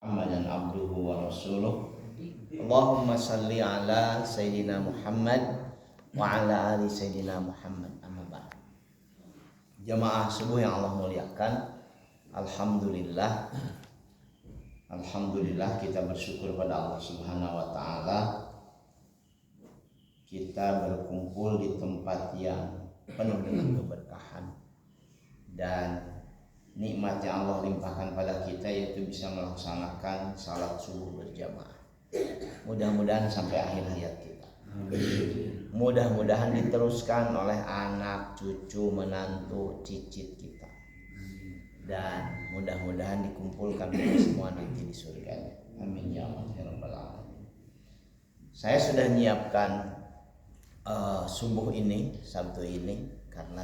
Muhammadan abduhu wa rasuluh. Allahumma salli ala Sayyidina Muhammad wa ala ali Sayyidina Muhammad. Amma ba'd. Jamaah subuh yang Allah muliakan, Alhamdulillah kita bersyukur pada Allah Subhanahu wa taala. Kita berkumpul di tempat yang penuh dengan keberkahan dan nikmat yang Allah limpahkan pada kita, yaitu bisa melaksanakan salat subuh berjamaah. Mudah-mudahan sampai akhir hayat kita. Mudah-mudahan diteruskan oleh anak, cucu, menantu, cicit kita. Dan mudah-mudahan dikumpulkan kita semua nanti di surga. Amin ya rabbal alamin. Saya sudah menyiapkan subuh ini, Sabtu ini, karena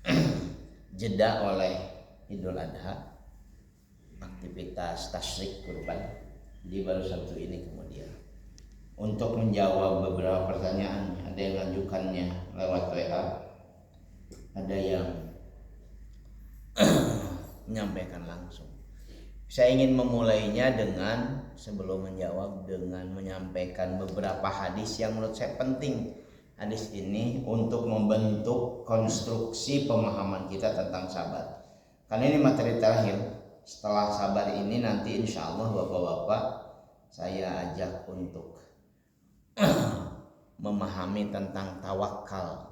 terjeda oleh Idul Adha, aktivitas tasyrik kurban. Jadi baru Sabtu ini kemudian untuk menjawab beberapa pertanyaan. Ada yang mengajukannya lewat WA, ada yang menyampaikan langsung. Saya ingin memulainya dengan, sebelum menjawab, dengan menyampaikan beberapa hadis yang menurut saya penting. Hadis ini untuk membentuk konstruksi pemahaman kita tentang sabar. Karena ini materi terakhir. Setelah sabar ini nanti insya Allah bapak-bapak saya ajak untuk memahami tentang tawakal.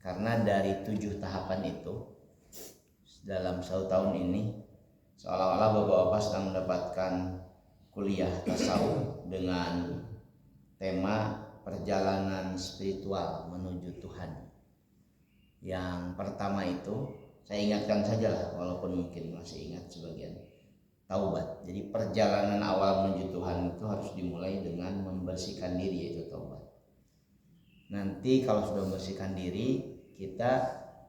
Karena dari 7 tahapan itu dalam 1 tahun ini seolah-olah bapak-bapak sedang mendapatkan kuliah tasawuf dengan tema perjalanan spiritual menuju Tuhan. Yang pertama itu saya ingatkan sajalah, walaupun mungkin masih ingat sebagian, taubat. Jadi perjalanan awal menuju Tuhan itu harus dimulai dengan membersihkan diri, yaitu taubat. Nanti kalau sudah membersihkan diri, kita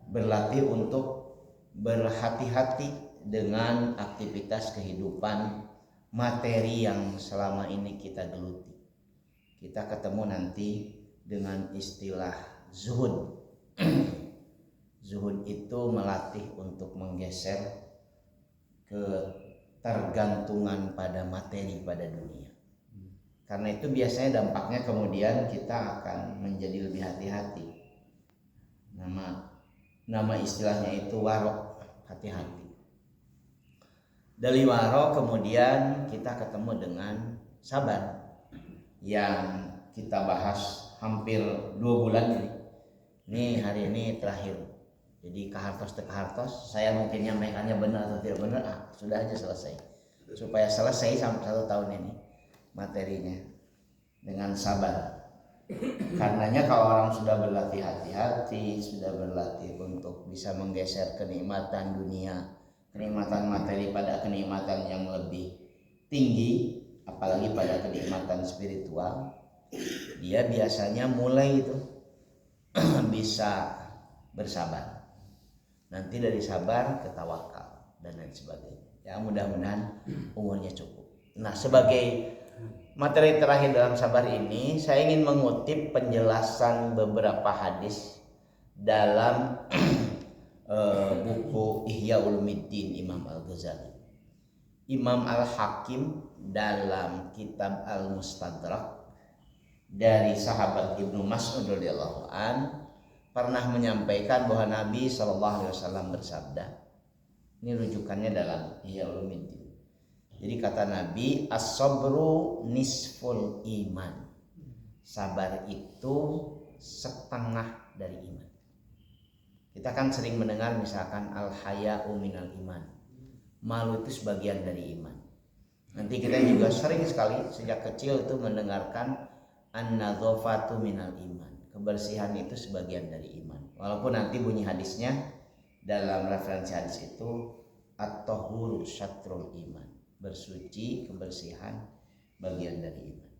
berlatih untuk berhati-hati dengan aktivitas kehidupan materi yang selama ini kita geluti. Kita ketemu nanti dengan istilah zuhud. Zuhud itu melatih untuk menggeser ketergantungan pada materi, pada dunia. Karena itu biasanya dampaknya kemudian kita akan menjadi lebih hati-hati. Nama istilahnya itu warok, hati-hati. Dari warok kemudian kita ketemu dengan sabar yang kita bahas hampir 2 bulan ini. Ini hari ini terakhir. Jadi kahartos, saya mungkin nyampaikannya benar atau tidak benar, sudah aja selesai. Supaya selesai sampai 1 tahun ini materinya dengan sabar. Karenanya kalau orang sudah berlatih hati-hati, sudah berlatih untuk bisa menggeser kenikmatan dunia, kenikmatan materi pada kenikmatan yang lebih tinggi, apalagi pada kenikmatan spiritual, dia biasanya mulai itu bisa bersabar. Nanti dari sabar ke tawakal dan lain sebagainya. Ya, mudah-mudahan umurnya cukup. Nah, sebagai materi terakhir dalam sabar ini, saya ingin mengutip penjelasan beberapa hadis dalam buku Ihya Ulumuddin Imam Al-Ghazali. Imam Al-Hakim dalam kitab Al-Mustadrak dari sahabat Ibnu Mas'ud radhiyallahu an pernah menyampaikan bahwa Nabi SAW bersabda. Ini rujukannya dalam Ihya Ulumuddin. Jadi kata Nabi, as-sabru nisful iman. Sabar itu setengah dari iman. Kita kan sering mendengar misalkan al-haya'u minal iman. Malu itu sebagian dari iman. Nanti kita juga sering sekali sejak kecil itu mendengarkan an-nadzafatu minal iman. Kebersihan itu sebagian dari iman. Walaupun nanti bunyi hadisnya dalam referensi hadis itu at-tahuru syatrul iman. Bersuci, kebersihan bagian dari iman.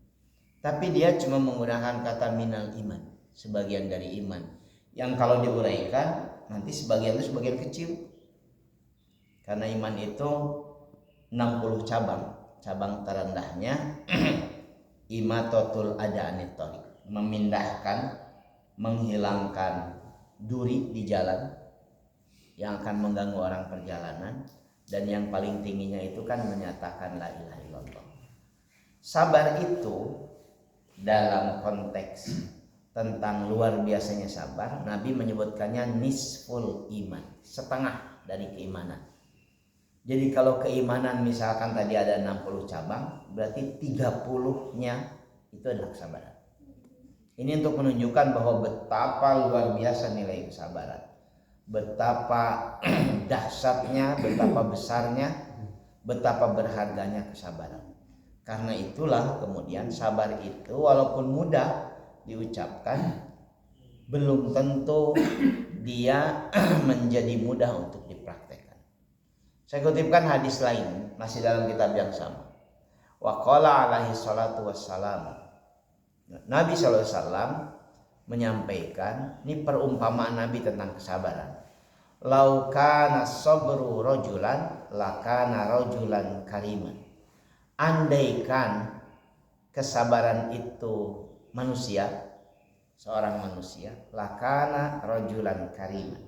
Tapi dia cuma menggunakan kata minal iman, sebagian dari iman. Yang kalau diuraikan nanti sebagian itu sebagian kecil. Karena iman itu 60 cabang. Cabang terendahnya imatatul ada'anit thariq, memindahkan, menghilangkan duri di jalan yang akan mengganggu orang perjalanan. dan yang paling tingginya itu kan menyatakan la ilaha illallah. Sabar itu dalam konteks tentang luar biasanya sabar, Nabi menyebutkannya nisful iman, setengah dari keimanan. Jadi kalau keimanan misalkan tadi ada 60 cabang, berarti 30-nya itu adalah kesabaran. Ini untuk menunjukkan bahwa betapa luar biasa nilai kesabaran, betapa dahsyatnya, betapa besarnya, betapa berharganya kesabaran. Karena itulah kemudian sabar itu walaupun mudah diucapkan, belum tentu dia menjadi mudah untuk dipraktekkan. Saya kutipkan hadis lain masih dalam kitab yang sama. Wa qala alaihi salatu wassalam, Nabi sallallahu alaihi wasallam menyampaikan, ini perumpamaan Nabi tentang kesabaran. Lau kana sabru rajulan lakana rajulan kariman. Andaikan kesabaran itu manusia, seorang manusia, lakana rajulan kariman,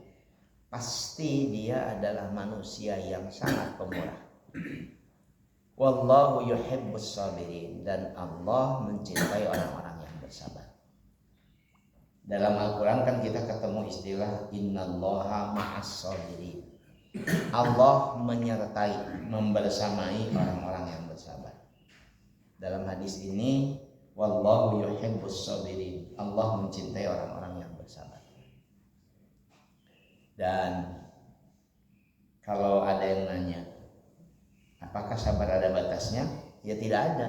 pasti dia adalah manusia yang sangat pemurah. Wallahu yuhibbus sabirin, dan Allah mencintai orang-orang yang bersabar. Dalam Al-Quran kan kita ketemu istilah innallaha ma'as sabirin. Allah menyertai, membersamai orang-orang yang bersabar. Dalam hadis ini, wallahu yuhibbus sabirin, Allah mencintai orang-orang yang bersabar. Dan kalau ada yang nanya, apakah sabar ada batasnya? Ya tidak ada.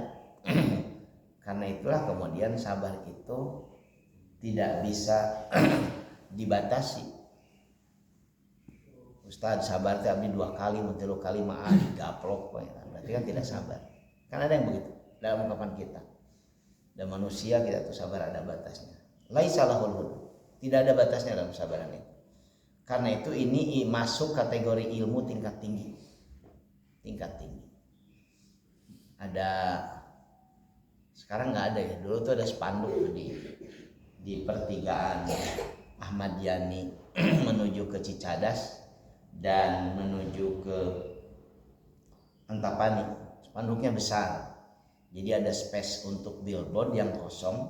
Karena itulah kemudian sabar itu tidak bisa dibatasi. Ustaz sabar teh abdi 2 kali, 3 kali mah gaplok, berarti kan tidak sabar. Kan ada yang begitu dalam ungkapan kita. Dan manusia kita tuh sabar ada batasnya. Laisa lahul hudud, tidak ada batasnya dalam kesabaran itu. Karena itu ini masuk kategori ilmu tingkat tinggi. Tingkat tinggi. Ada, sekarang nggak ada ya. Dulu tuh ada spanduk di pertigaan Ahmad Yani menuju ke Cicadas dan menuju ke Antapani. Spanduknya besar. Jadi ada space untuk billboard yang kosong,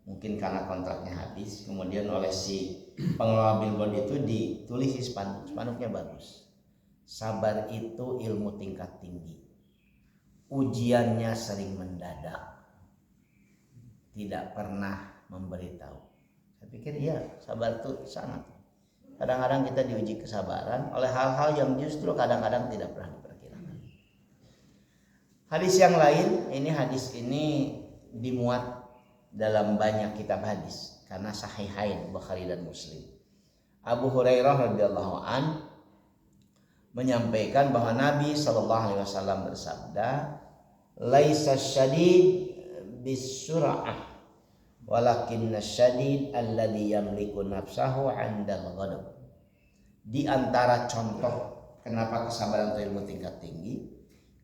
mungkin karena kontraknya habis. Kemudian oleh si pengelola billboard itu ditulis di spanduknya bagus. Sabar itu ilmu tingkat tinggi. Ujiannya sering mendadak. Tidak pernah memberitahu. Saya pikir iya, sabar itu sangat. Kadang-kadang kita diuji kesabaran oleh hal-hal yang justru kadang-kadang tidak pernah diperkirakan. Hadis yang lain, hadis ini dimuat dalam banyak kitab hadis karena sahihain Bukhari dan Muslim. Abu Hurairah radhiyallahu an menyampaikan bahwa Nabi sallallahu alaihi wasallam bersabda, "Laisa syadid bisur'ah, walakinna syadid alladhi yamliku nafsahu 'indal ghadab." Di antara contoh kenapa kesabaran itu ilmu tingkat tinggi,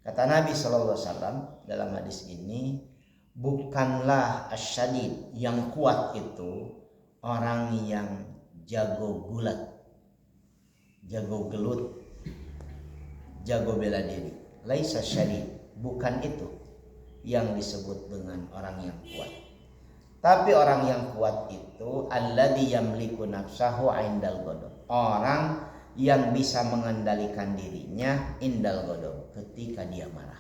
kata Nabi sallallahu alaihi wasallam dalam hadis ini, bukanlah asyadid, yang kuat itu orang yang jago gulat, jago gelut, jago bela diri. Laisa syadid, bukan itu yang disebut dengan orang yang kuat. Tapi orang yang kuat itu alladzi yamliku nafsahu indal ghadab, orang yang bisa mengendalikan dirinya indal ghadab, ketika dia marah.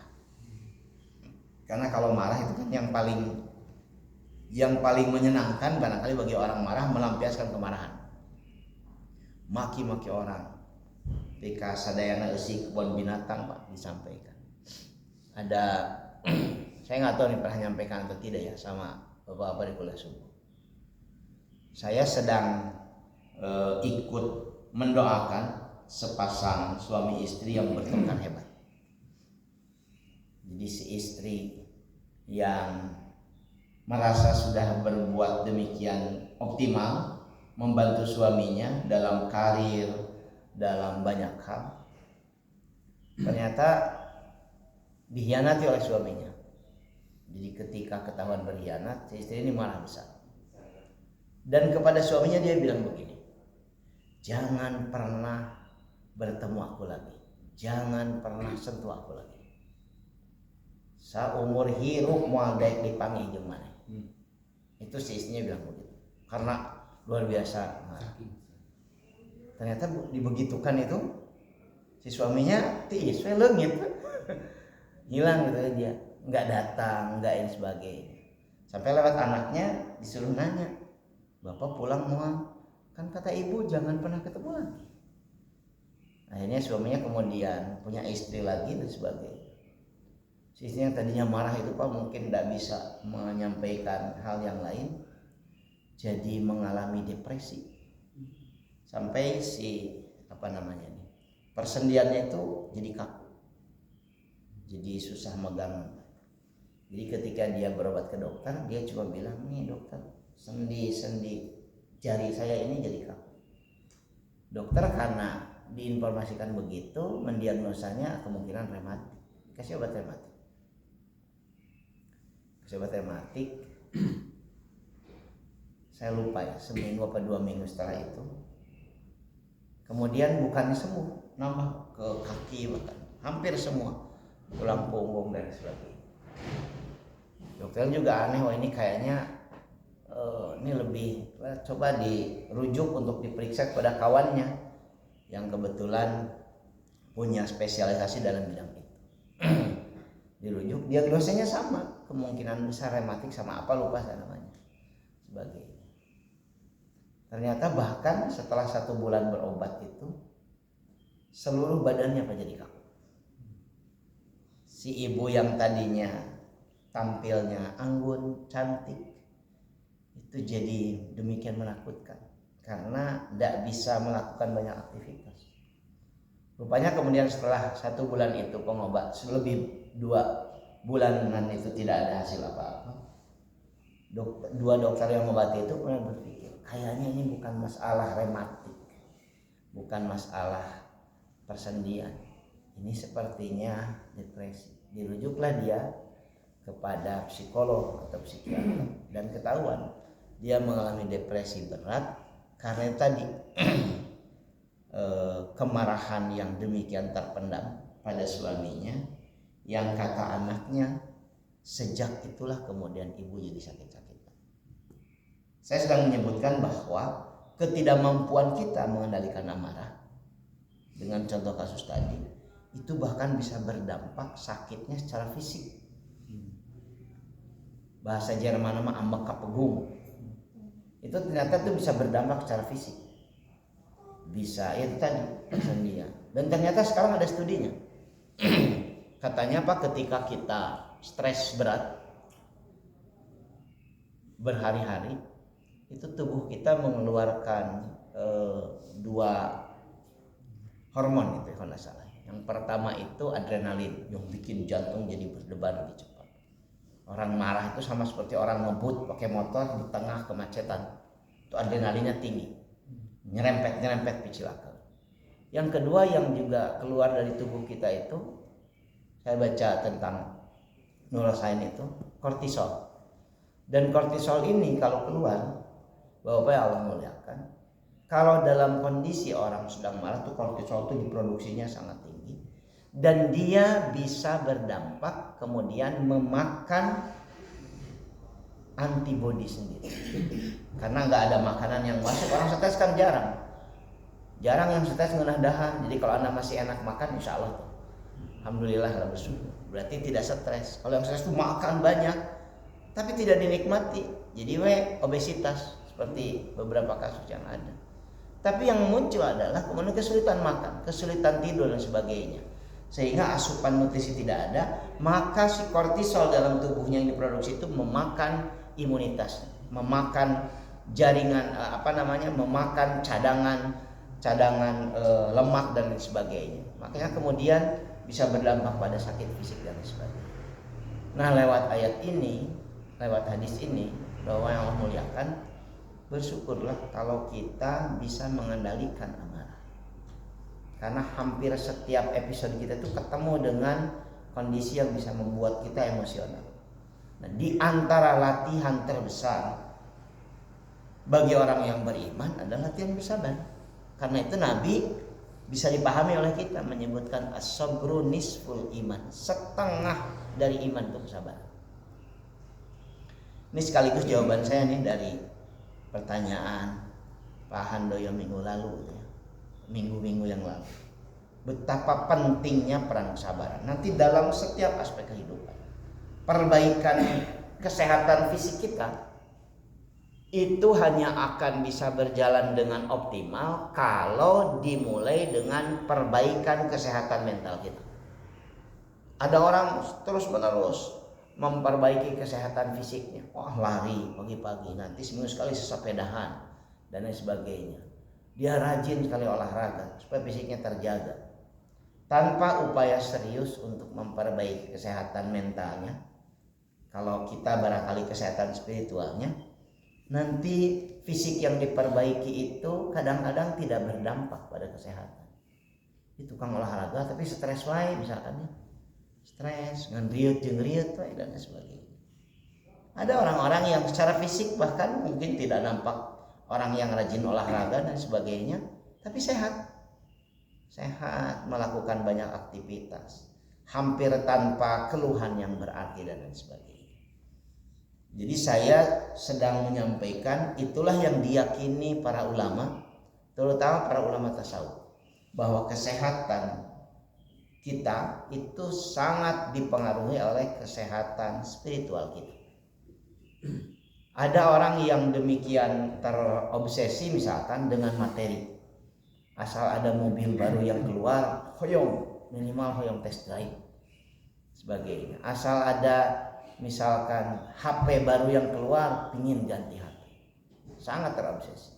Karena kalau marah itu kan yang paling menyenangkan barangkali bagi orang marah melampiaskan kemarahan. Maki-maki orang. Ketika sadayana eusi kebun binatang Pak disampaikan. Ada saya nggak tahu nih pernah nyampaikan atau tidak ya sama Bapak-bapak di kuliah subuh. Saya sedang ikut mendoakan sepasang suami istri yang bertengkar hebat. Jadi si istri yang merasa sudah berbuat demikian optimal membantu suaminya dalam karir, dalam banyak hal, ternyata dikhianati oleh suaminya. Jadi ketika ketahuan berkhianat, si istri ini marah besar. Dan kepada suaminya dia bilang begini, jangan pernah bertemu aku lagi. jangan pernah sentuh aku lagi. Saumur hirup moal daek dipanggih jeung maneh. Itu si istrinya bilang begitu. Karena luar biasa. Nah, ternyata dibegitukan itu si suaminya tiis we leungit. Hilang gitu dia, nggak datang, nggak ini sebagainya. Sampai lewat anaknya disuruh nanya, bapak pulang mau? Kan kata ibu jangan pernah ketemu lagi. Akhirnya suaminya kemudian punya istri lagi dan sebagainya. Si istri yang tadinya marah itu Pak mungkin tidak bisa menyampaikan hal yang lain, jadi mengalami depresi. Sampai si persendiannya itu jadi kaku. Jadi susah megang. Jadi ketika dia berobat ke dokter, dia cuma bilang, nih dokter, sendi jari saya ini jadi kaku. Dokter karena diinformasikan begitu, mendiagnosanya kemungkinan rematik. Kasih obat rematik. Saya lupa ya, seminggu apa 2 minggu setelah itu. Kemudian bukannya sembuh, nambah ke kaki bahkan, hampir semua. Tulang punggung dan sebagainya. Dokter juga aneh, wah ini kayaknya ini lebih coba dirujuk untuk diperiksa kepada kawannya yang kebetulan punya spesialisasi dalam bidang itu. Dirujuk, diagnosanya sama, kemungkinan besar rematik sama apa lupa saya namanya, sebagainya. Ternyata bahkan setelah 1 bulan berobat itu seluruh badannya jadi kaku. Si ibu yang tadinya tampilnya anggun, cantik, itu jadi demikian menakutkan karena tidak bisa melakukan banyak aktivitas. Rupanya kemudian setelah 1 bulan itu pengobat, lebih 2 bulanan itu tidak ada hasil apa-apa. 2 dokter yang mengobati itu kemudian berpikir, kayaknya ini bukan masalah rematik, bukan masalah persendian. Ini sepertinya depresi. Dirujuklah dia kepada psikolog atau psikiater dan ketahuan dia mengalami depresi berat karena tadi kemarahan yang demikian terpendam pada suaminya, yang kata anaknya sejak itulah kemudian ibu jadi sakit-sakitan. Saya sedang menyebutkan bahwa ketidakmampuan kita mengendalikan amarah dengan contoh kasus tadi itu bahkan bisa berdampak sakitnya secara fisik. Bahasa Jerman nama ambek kapegung. Itu ternyata itu bisa berdampak secara fisik. Bisa itu tadi persendian. Dan ternyata sekarang ada studinya. Katanya Pak, ketika kita stres berat berhari-hari, itu tubuh kita mengeluarkan 2 hormon itu kalau tidak salah. Yang pertama itu adrenalin yang bikin jantung jadi berdebar lebih cepat. Orang marah itu sama seperti orang ngebut pakai motor di tengah kemacetan. Itu adrenalinnya tinggi. Nyerempet picilaka. Yang kedua yang juga keluar dari tubuh kita itu, saya baca tentang neuroscience itu, kortisol. Dan kortisol ini kalau keluar, Bapak Allah muliakan, kalau dalam kondisi orang sedang marah tuh kortisol itu diproduksinya sangat tinggi. Dan dia bisa berdampak kemudian memakan antibodi sendiri. Karena nggak ada makanan yang masuk, orang stres kan jarang yang stres ngeunah dahan. Jadi kalau Anda masih enak makan, insya Allah tuh alhamdulillah lah bersyukur, berarti tidak stres. Kalau yang stres tuh makan banyak tapi tidak dinikmati, jadi obesitas seperti beberapa kasus yang ada. Tapi yang muncul adalah kemudian kesulitan makan, kesulitan tidur dan sebagainya. Sehingga asupan nutrisi tidak ada, maka si kortisol dalam tubuhnya yang diproduksi itu memakan imunitas, memakan jaringan memakan cadangan lemak dan sebagainya. Makanya kemudian bisa berdampak pada sakit fisik dan sebagainya. Nah, lewat ayat ini, lewat hadis ini, bahwa yang Allah muliakan, bersyukurlah kalau kita bisa mengendalikan amarah. Karena hampir setiap episode kita itu ketemu dengan kondisi yang bisa membuat kita emosional. Nah, di antara latihan terbesar bagi orang yang beriman adalah latihan bersabar. Karena itu Nabi bisa dipahami oleh kita menyebutkan as-sabru nisful iman, setengah dari iman itu kesabaran. Ini sekaligus jawaban saya nih dari pertanyaan Pak Handoyo minggu lalu ya. Minggu-minggu yang lalu. Betapa pentingnya peran kesabaran nanti dalam setiap aspek kehidupan. Perbaikan kesehatan fisik kita itu hanya akan bisa berjalan dengan optimal kalau dimulai dengan perbaikan kesehatan mental kita. Ada orang terus-menerus memperbaiki kesehatan fisiknya. Wah, lari pagi-pagi, nanti seminggu sekali sesepedahan dan lain sebagainya. Dia rajin sekali olahraga supaya fisiknya terjaga. Tanpa upaya serius untuk memperbaiki kesehatan mentalnya, kalau kita barangkali kesehatan spiritualnya, nanti fisik yang diperbaiki itu kadang-kadang tidak berdampak pada kesehatan. Itu tukang olahraga tapi stres wae misalkan ya. Stres, ngandriut jeung riut wae dan sebagainya. Ada orang-orang yang secara fisik bahkan mungkin tidak nampak orang yang rajin olahraga dan sebagainya, tapi sehat. Sehat, melakukan banyak aktivitas, hampir tanpa keluhan yang berarti dan lain sebagainya. Jadi saya sedang menyampaikan itulah yang diyakini para ulama, terutama para ulama tasawuf, bahwa kesehatan kita itu sangat dipengaruhi oleh kesehatan spiritual kita. Ada orang yang demikian terobsesi misalkan dengan materi. Asal ada mobil baru yang keluar, hoyong, minimal hoyong test drive sebagainya. Asal ada misalkan HP baru yang keluar, pingin ganti HP, sangat terobsesi.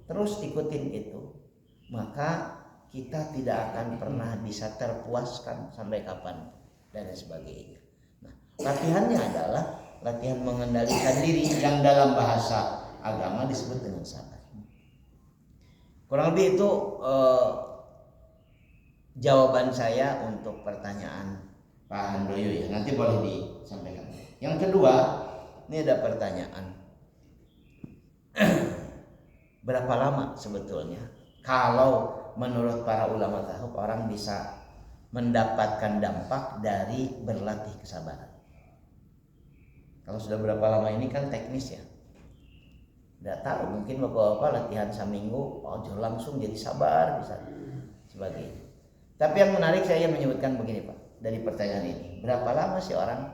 Terus ikutin itu, maka kita tidak akan pernah bisa terpuaskan sampai kapan dan sebagainya. Nah, latihannya adalah latihan mengendalikan diri yang dalam bahasa agama disebut dengan sabar. Kurang lebih itu jawaban saya untuk pertanyaan Pak Handoyo ya. Nanti boleh disampaikan. Yang kedua, ini ada pertanyaan. Berapa lama sebetulnya kalau menurut para ulama tasawuf orang bisa mendapatkan dampak dari berlatih kesabaran? Kalau sudah berapa lama ini kan teknis ya. Tidak tahu, mungkin bapak-bapak latihan seminggu, langsung jadi sabar bisa sebagainya. Tapi yang menarik saya menyebutkan begini Pak. Dari pertanyaan ini, berapa lama sih orang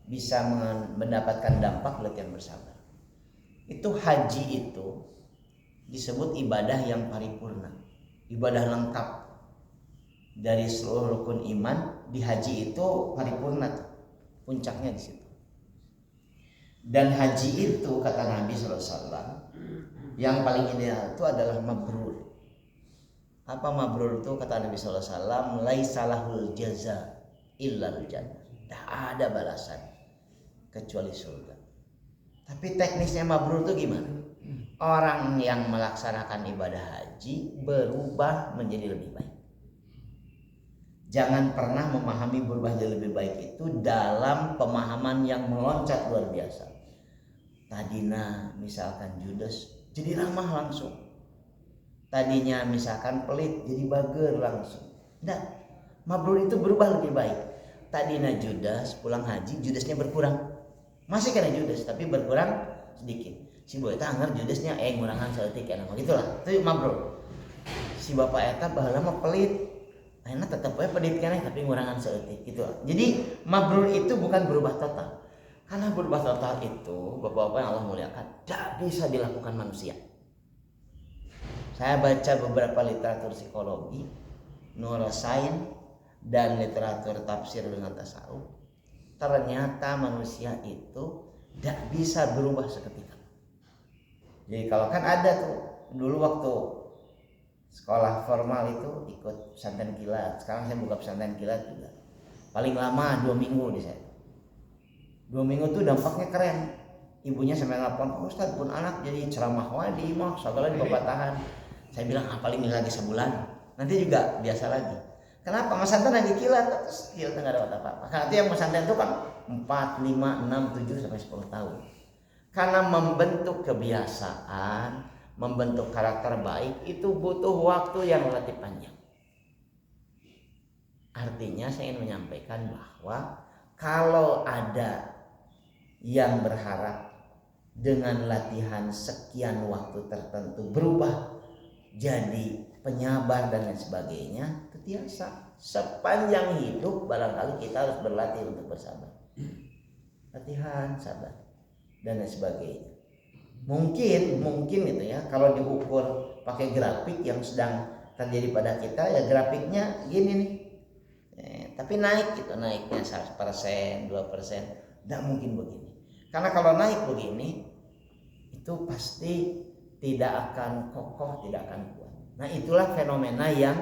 bisa mendapatkan dampak latihan bersabar? Itu haji itu disebut ibadah yang paripurna, ibadah lengkap dari seluruh rukun iman. Di haji itu paripurna, puncaknya di situ. Dan haji itu kata Nabi SAW, yang paling ideal itu adalah mabrur. Apa mabrur itu kata Nabi SAW? Laisalahul jaza illal jannah. Tidak ada balasan kecuali surga. Tapi teknisnya mabrur itu gimana? Orang yang melaksanakan ibadah haji berubah menjadi lebih baik. Jangan pernah memahami berubah jadi lebih baik itu dalam pemahaman yang meloncat luar biasa. Tadinya misalkan judes jadi ramah langsung. Tadinya misalkan pelit jadi bager langsung. Nah, mabrur itu berubah lebih baik. Tadinya judes pulang haji, judesnya berkurang. Masih kena judes tapi berkurang sedikit. Si boy eta anggar judesnya ngurangan saeutik kana gitulah. Itu mabrur. Si bapak eta baheula mah pelit. Ayeuna tetep we pelit keneh tapi ngurangan saeutik gitu. Jadi mabrur itu bukan berubah total. Karena berubah total itu bapak-bapak yang Allah muliakan tidak bisa dilakukan manusia. Saya baca beberapa literatur psikologi, neuroscience, dan literatur tafsir dengan tasawuf. Ternyata manusia itu tidak bisa berubah seketika. Jadi kalau kan ada tuh dulu waktu sekolah formal itu ikut pesantren kilat. Sekarang saya buka pesantren kilat juga. Paling lama 2 minggu di saya. 2 minggu tuh dampaknya keren. Ibunya sampai nelpon, Ustaz pun anak jadi ceramah wae di imah, segala di babatahan. Saya bilang paling lagi sebulan. Nanti juga biasa lagi. Kenapa? Pesantren lagi kilat, terus kilat enggak ada apa-apa. Karena itu yang pesantren itu kan 4, 5, 6, 7 sampai 10 tahun. Karena membentuk kebiasaan, membentuk karakter baik itu butuh waktu yang relatif panjang. Artinya saya ingin menyampaikan bahwa kalau ada yang berharap dengan latihan sekian waktu tertentu berubah jadi penyabar dan lain sebagainya, itu biasa. Sepanjang hidup barangkali kita harus berlatih untuk bersabar. Latihan sabar dan lain sebagainya. Mungkin itu ya, kalau diukur pakai grafik yang sedang terjadi pada kita, ya grafiknya gini nih. Tapi naik gitu, naiknya 1%, 2%, tidak mungkin begini. Karena kalau naik begini itu pasti tidak akan kokoh, tidak akan kuat. Nah, itulah fenomena yang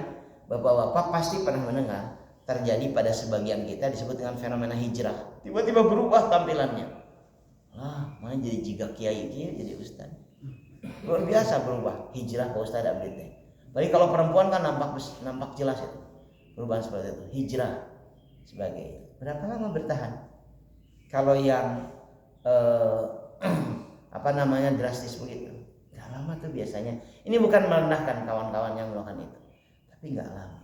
Bapak-bapak pasti pernah mendengar terjadi pada sebagian kita, disebut dengan fenomena hijrah. Tiba-tiba berubah tampilannya. Mana jadi jika kiai jadi ustaz. Luar biasa berubah, hijrah ke ustaz abdi. Tapi kalau perempuan kan nampak jelas itu. Perubahan seperti itu, hijrah sebagai. Berapa lama bertahan? Kalau yang drastis begitu, nggak lama tuh biasanya. Ini bukan merendahkan kawan-kawan yang melakukan itu, tapi nggak lama.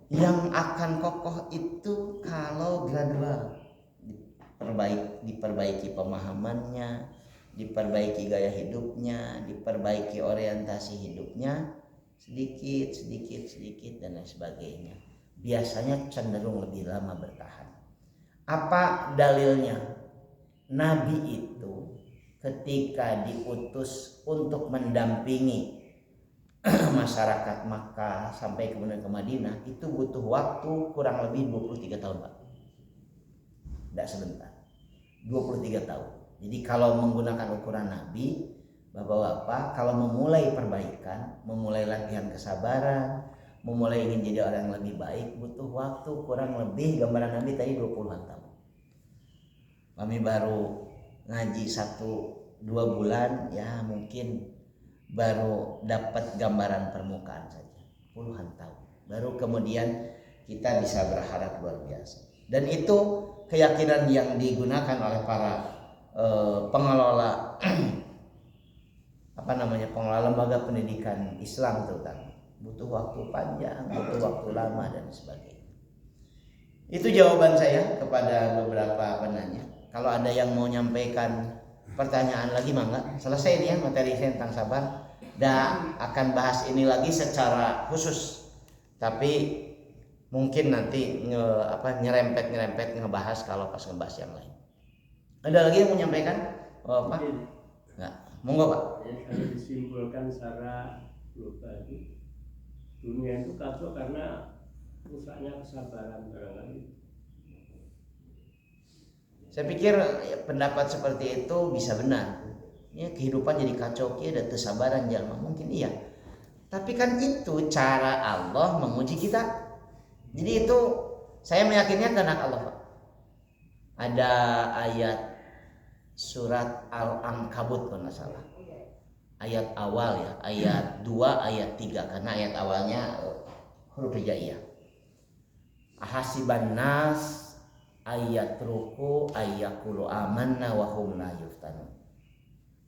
Yang akan kokoh itu kalau gradual, diperbaiki pemahamannya, diperbaiki gaya hidupnya, diperbaiki orientasi hidupnya, sedikit dan lain sebagainya. Biasanya cenderung lebih lama bertahan. Apa dalilnya? Nabi itu ketika diutus untuk mendampingi masyarakat Makkah sampai kemudian ke Madinah, itu butuh waktu kurang lebih 23 tahun, Pak. Tidak sebentar. 23 tahun. Jadi kalau menggunakan ukuran Nabi, Bapak-bapak, kalau memulai perbaikan, memulai latihan kesabaran, memulai ingin jadi orang yang lebih baik, butuh waktu kurang lebih, gambaran Nabi tadi 20-an tahun. Kami baru ngaji 1-2 bulan, ya mungkin baru dapat gambaran permukaan saja. Puluhan tahun. Baru kemudian kita bisa berharap luar biasa. Dan itu keyakinan yang digunakan oleh para pengelola pengelola lembaga pendidikan Islam terutama. Butuh waktu panjang, butuh waktu lama dan sebagainya. Itu jawaban saya kepada beberapa penanya. Kalau ada yang mau nyampaikan pertanyaan lagi, mangga. Selesai nih ya materi saya tentang sabar. Dan akan bahas ini lagi secara khusus. Tapi mungkin nanti nyerempet ngebahas kalau pas ngebahas yang lain. Ada lagi yang mau menyampaikan? Pak? Enggak. Monggo, Pak. Kalau disimpulkan secara global, dunia itu kacau karena rusaknya kesabaran barangkali. Saya pikir ya, pendapat seperti itu bisa benar. Ya, kehidupan jadi kacau, ada kesabaran jalma, mungkin iya. Tapi kan itu cara Allah menguji kita. Jadi itu saya meyakinkan kehendak Allah, Pak. Ada ayat surat Al-Ankabut kalau nggak salah. Ayat awal ya, ayat 2, ayat 3, karena ayat awalnya huruf hijaiyah. Ahasiban nas ayat ruku ayakulu amanna wa hum la yuftanun.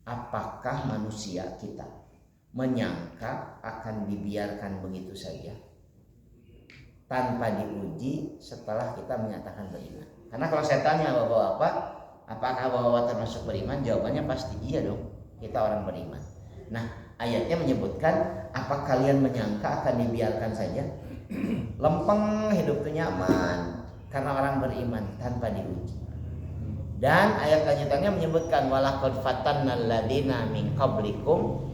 Apakah manusia kita menyangka akan dibiarkan begitu saja tanpa diuji setelah kita menyatakan beriman? Karena kalau saya tanya Bapak-bapak, apakah Bapak-bapak termasuk beriman? Jawabannya pasti iya dong, kita orang beriman. Nah, ayatnya menyebutkan, apa kalian menyangka akan dibiarkan saja? Lempeng, hidup itu nyaman karena orang beriman tanpa diuji. Dan ayat lanjutannya menyebutkan walaqad fatannal ladina min qablikum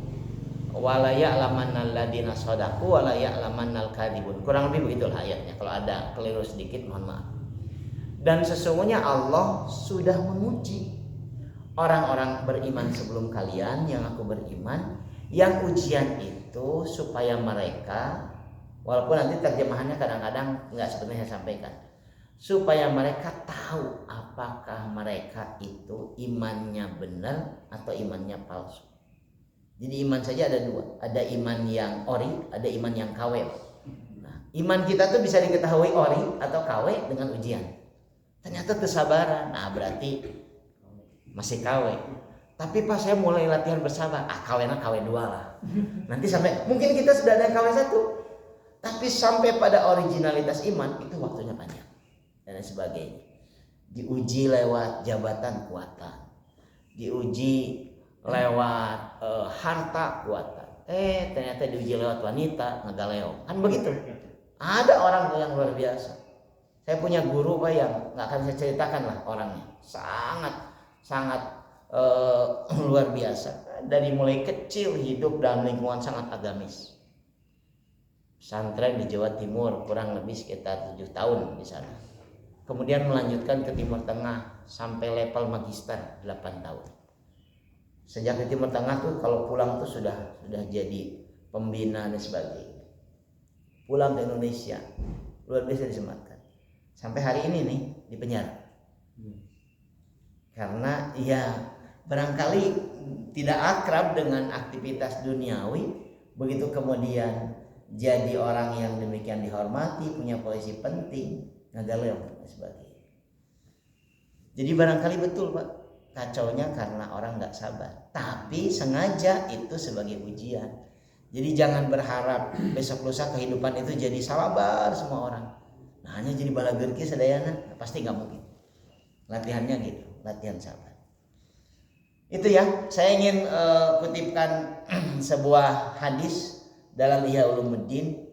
wala ya'lamannal ladina shadaqu wala ya'lamannal kadhibun. Kurang lebih begitulah ayatnya. Kalau ada keliru sedikit mohon maaf. Dan sesungguhnya Allah sudah menguji orang-orang beriman sebelum kalian yang aku beriman, yang ujian itu supaya mereka, walaupun nanti terjemahannya kadang-kadang nggak seperti saya sampaikan, supaya mereka tahu apakah mereka itu imannya benar atau imannya palsu. Jadi iman saja ada dua, ada iman yang ori, ada iman yang KW. Nah, iman kita tuh bisa diketahui ori atau KW dengan ujian. Ternyata kesabaran, nah berarti masih KW. Tapi pas saya mulai latihan bersabar, KW-nya KW 2 lah. Nanti sampai mungkin kita sudah ada KW 1. Tapi sampai pada originalitas iman itu waktunya panjang dan sebagainya. Diuji lewat jabatan kuatan, diuji lewat harta kuatan. Ternyata diuji lewat wanita ngegaleo. Kan begitu. Ada orang yang luar biasa. Saya punya guru Pak yang nggak akan saya ceritakan lah orangnya. Sangat luar biasa. Dari mulai kecil hidup dalam lingkungan sangat agamis. Pesantren di Jawa Timur kurang lebih sekitar 7 tahun di sana. Kemudian melanjutkan ke Timur Tengah sampai level magister 8 tahun. Sejak di Timur Tengah tuh kalau pulang tuh sudah jadi pembina dan sebagainya. Pulang ke Indonesia luar biasa disematkan. Sampai hari ini nih di penjara. Karena ya barangkali tidak akrab dengan aktivitas duniawi, begitu kemudian jadi orang yang demikian dihormati, punya posisi penting, ngagaleo dan sebagainya. Jadi barangkali betul Pak, kacaunya karena orang nggak sabar. Tapi sengaja itu sebagai ujian. Jadi jangan berharap besok lusa kehidupan itu jadi sabar semua orang. Nah hanya jadi balagerki sadayana, pasti nggak mungkin. Latihannya gitu, latihan sabar. Itu ya, saya ingin kutipkan sebuah hadis dalam Ihya Ulumuddin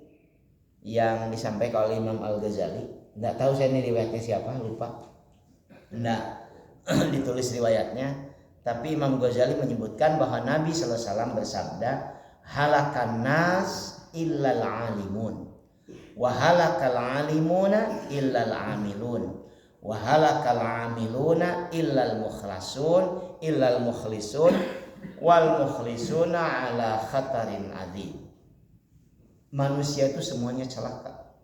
yang disampaikan oleh Imam Al-Ghazali. Nggak tahu saya ini riwayatnya siapa, lupa. Nggak ditulis riwayatnya, tapi Imam Ghazali menyebutkan bahwa Nabi sallallahu alaihi wasallam bersabda, halakan nas illal alimun wa halakal alimuna illal amilun wa halakal amiluna illal mukhlisun wal mukhlisuna ala khatarin adzim. Manusia itu semuanya celaka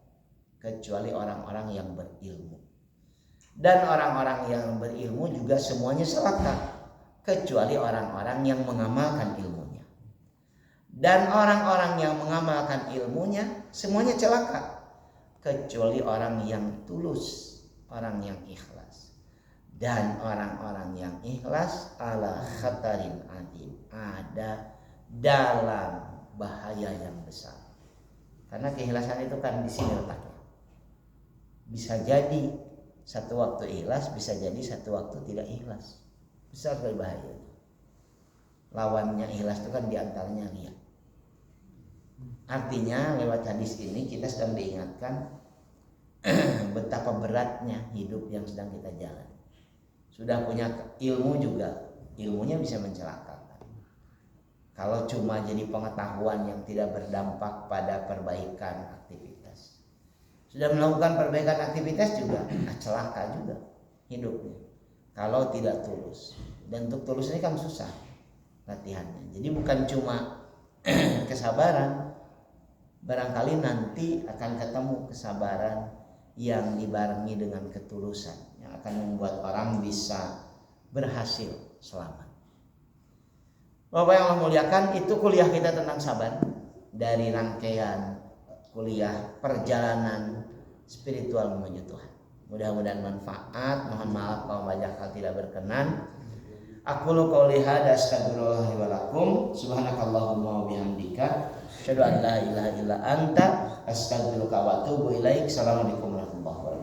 kecuali orang-orang yang berilmu. Dan orang-orang yang berilmu juga semuanya celaka kecuali orang-orang yang mengamalkan ilmunya. Dan orang-orang yang mengamalkan ilmunya semuanya celaka kecuali orang yang tulus, orang yang ikhlas. Dan orang-orang yang ikhlas ala khatarin adzim, ada dalam bahaya yang besar. Karena keikhlasan itu kan di sini letaknya. Bisa jadi satu waktu ikhlas, bisa jadi satu waktu tidak ikhlas. Besar sekali bahaya. Lawannya ikhlas itu kan diantaranya riya. Artinya lewat hadis ini kita sedang diingatkan betapa beratnya hidup yang sedang kita jalani. Sudah punya ilmu juga, ilmunya bisa mencelakakan. Kalau cuma jadi pengetahuan yang tidak berdampak pada perbaikan aktivitas. Sudah melakukan perbaikan aktivitas juga, celaka juga hidupnya. Kalau tidak tulus. Dan untuk tulus ini kan susah latihannya. Jadi bukan cuma kesabaran. Barangkali nanti akan ketemu kesabaran yang dibarengi dengan ketulusan. Yang akan membuat orang bisa berhasil selamat. Bapak yang Allah muliakan, itu kuliah kita tentang sabar dari rangkaian kuliah perjalanan spiritual menuju Tuhan. Mudah-mudahan manfaat. Mohon maaf kalau banyak hal tidak berkenan. Aqulu qouli hadza astaghfirullah wa lakum. Subhanakallahumma wa bihamdika asyhadu an la ilaha illa anta astaghfiruka wa atubu ilaik. Assalamualaikum warahmatullahi wabarakatuh.